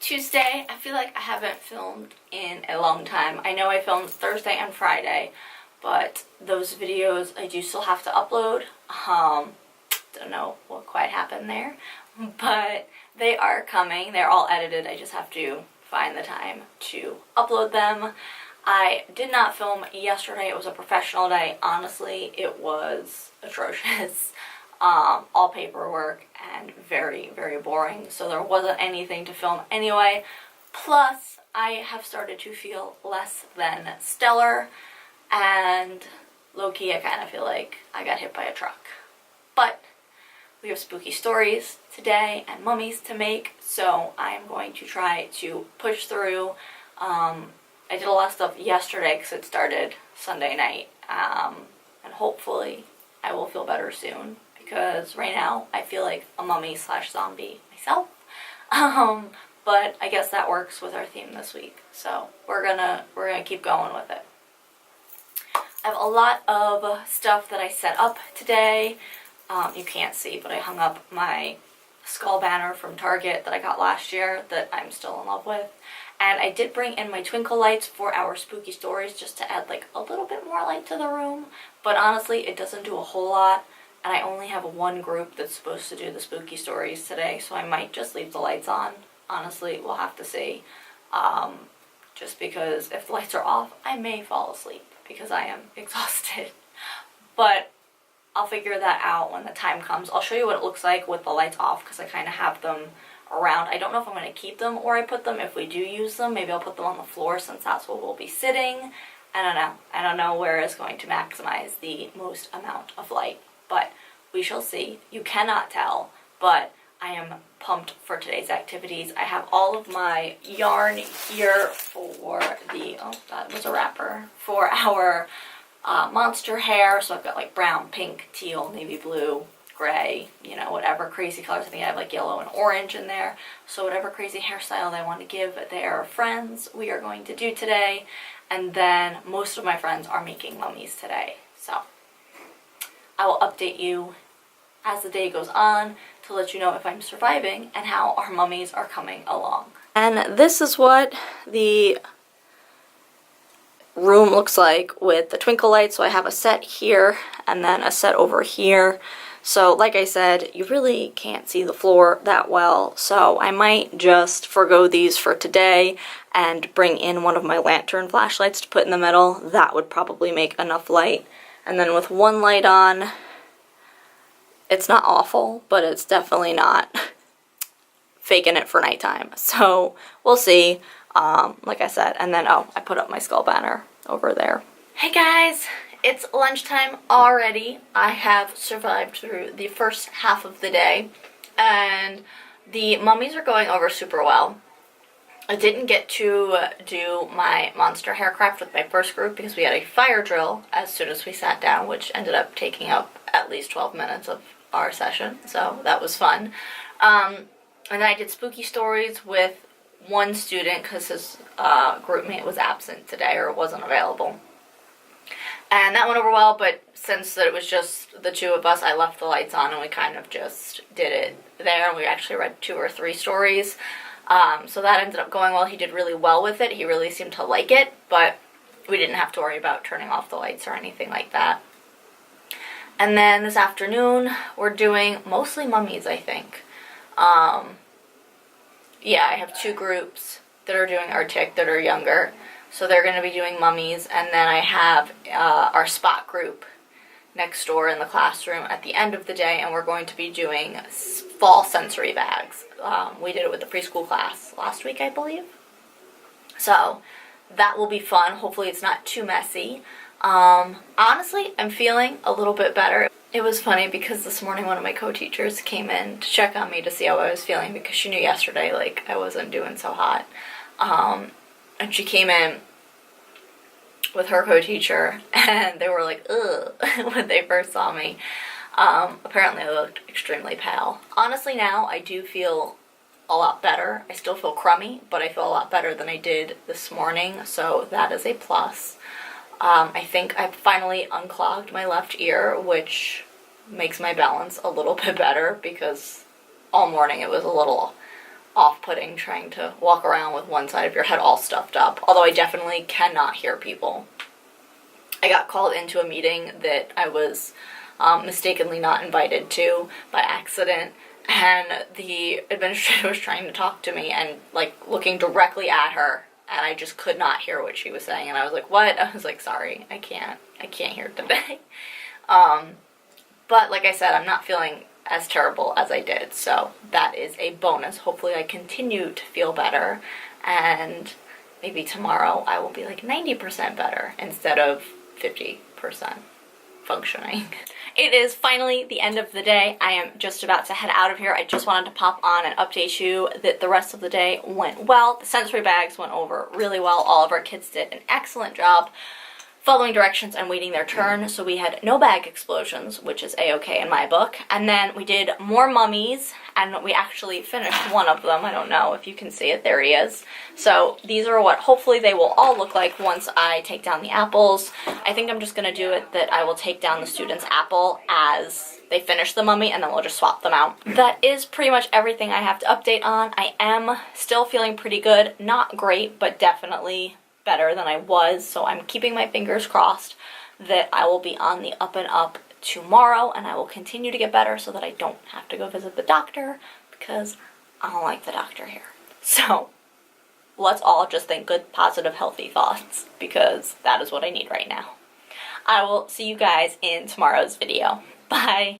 Tuesday. I feel like I haven't filmed in a long time. I know I filmed Thursday and Friday, but those videos I do still have to upload. Don't know what quite happened there, but they are coming. They're all edited. I just have to find the time to upload them. I did not film yesterday. It was a professional day. Honestly, it was atrocious. All paperwork and very, very boring. So there wasn't anything to film anyway. Plus, I have started to feel less than stellar. And low-key, I kind of feel like I got hit by a truck. But we have spooky stories today and mummies to make. So I am going to try to push through. I did a lot of stuff yesterday because it started Sunday night. And hopefully I will feel better soon. Because right now I feel like a mummy / zombie myself. But I guess that works with our theme this week. So we're gonna keep going with it. I have a lot of stuff that I set up today. You can't see, but I hung up my skull banner from Target that I got last year that I'm still in love with. And I did bring in my twinkle lights for our spooky stories just to add like a little bit more light to the room. But honestly, it doesn't do a whole lot. And I only have one group that's supposed to do the spooky stories today, so I might just leave the lights on. Honestly, we'll have to see. Just because if the lights are off, I may fall asleep because I am exhausted. But I'll figure that out when the time comes. I'll show you what it looks like with the lights off because I kind of have them around. I don't know if I'm going to keep them or I put them. If we do use them, maybe I'll put them on the floor since that's where we'll be sitting. I don't know. I don't know where is going to maximize the most amount of light. But we shall see. You cannot tell, but I am pumped for today's activities. I have all of my yarn here for the, oh, that was a wrapper, for our monster hair. So I've got like brown, pink, teal, navy blue, gray, you know, whatever crazy colors. I think I have like yellow and orange in there. So whatever crazy hairstyle they want to give their friends, we are going to do today. And then most of my friends are making mummies today. So I will update you as the day goes on to let you know if I'm surviving and how our mummies are coming along. And this is what the room looks like with the twinkle lights. So I have a set here and then a set over here. So like I said, you really can't see the floor that well. So I might just forgo these for today and bring in one of my lantern flashlights to put in the middle. That would probably make enough light. And then with one light on, it's not awful, but it's definitely not faking it for nighttime. So we'll see, like I said. And then, oh, I put up my skull banner over there. Hey guys, it's lunchtime already. I have survived through the first half of the day, and the mummies are going over super well. I didn't get to do my monster haircraft with my first group because we had a fire drill as soon as we sat down, which ended up taking up at least 12 minutes of our session, so that was fun. And I did spooky stories with one student because his group mate was absent today or wasn't available. And that went over well, but since it was just the two of us, I left the lights on and we kind of just did it there, and we actually read 2 or 3 stories. So that ended up going well. He did really well with it. He really seemed to like it, but we didn't have to worry about turning off the lights or anything like that. And then this afternoon, we're doing mostly mummies, I think. Yeah, I have 2 groups that are doing Arctic that are younger. So they're going to be doing mummies. And then I have our spot group next door in the classroom at the end of the day, and we're going to be doing fall sensory bags. We did it with the preschool class last week, I believe. So that will be fun. Hopefully it's not too messy. Honestly, I'm feeling a little bit better. It was funny because this morning one of my co-teachers came in to check on me to see how I was feeling because she knew yesterday, like, I wasn't doing so hot. And she came in with her co-teacher, and they were like, ugh, when they first saw me. Apparently I looked extremely pale. Honestly now, I do feel a lot better. I still feel crummy, but I feel a lot better than I did this morning, so that is a plus. I think I've finally unclogged my left ear, which makes my balance a little bit better because all morning it was a little off-putting trying to walk around with one side of your head all stuffed up, although I definitely cannot hear people. I got called into a meeting that I was mistakenly not invited to by accident, and the administrator was trying to talk to me and like looking directly at her, and I just could not hear what she was saying, and I was like, what? I was like, sorry, I can't hear today. But like I said, I'm not feeling as terrible as I did, so that is a bonus. Hopefully I continue to feel better, and maybe tomorrow I will be like 90% better instead of 50% functioning. It is finally the end of the day. I am just about to head out of here. I just wanted to pop on and update you that the rest of the day went well. The sensory bags went over really well. All of our kids did an excellent job following directions and waiting their turn, so we had no bag explosions, which is a-okay in my book. And then we did more mummies, and we actually finished one of them. I don't know if you can see it. There he is. So these are what hopefully they will all look like once I take down the apples. I think I'm just going to do it that I will take down the student's apple as they finish the mummy, and then we'll just swap them out. That is pretty much everything I have to update on. I am still feeling pretty good. Not great, but definitely better than I was, so I'm keeping my fingers crossed that I will be on the up and up tomorrow, and I will continue to get better so that I don't have to go visit the doctor, because I don't like the doctor here. So let's all just think good, positive, healthy thoughts, because that is what I need right now. I will see you guys in tomorrow's video. Bye!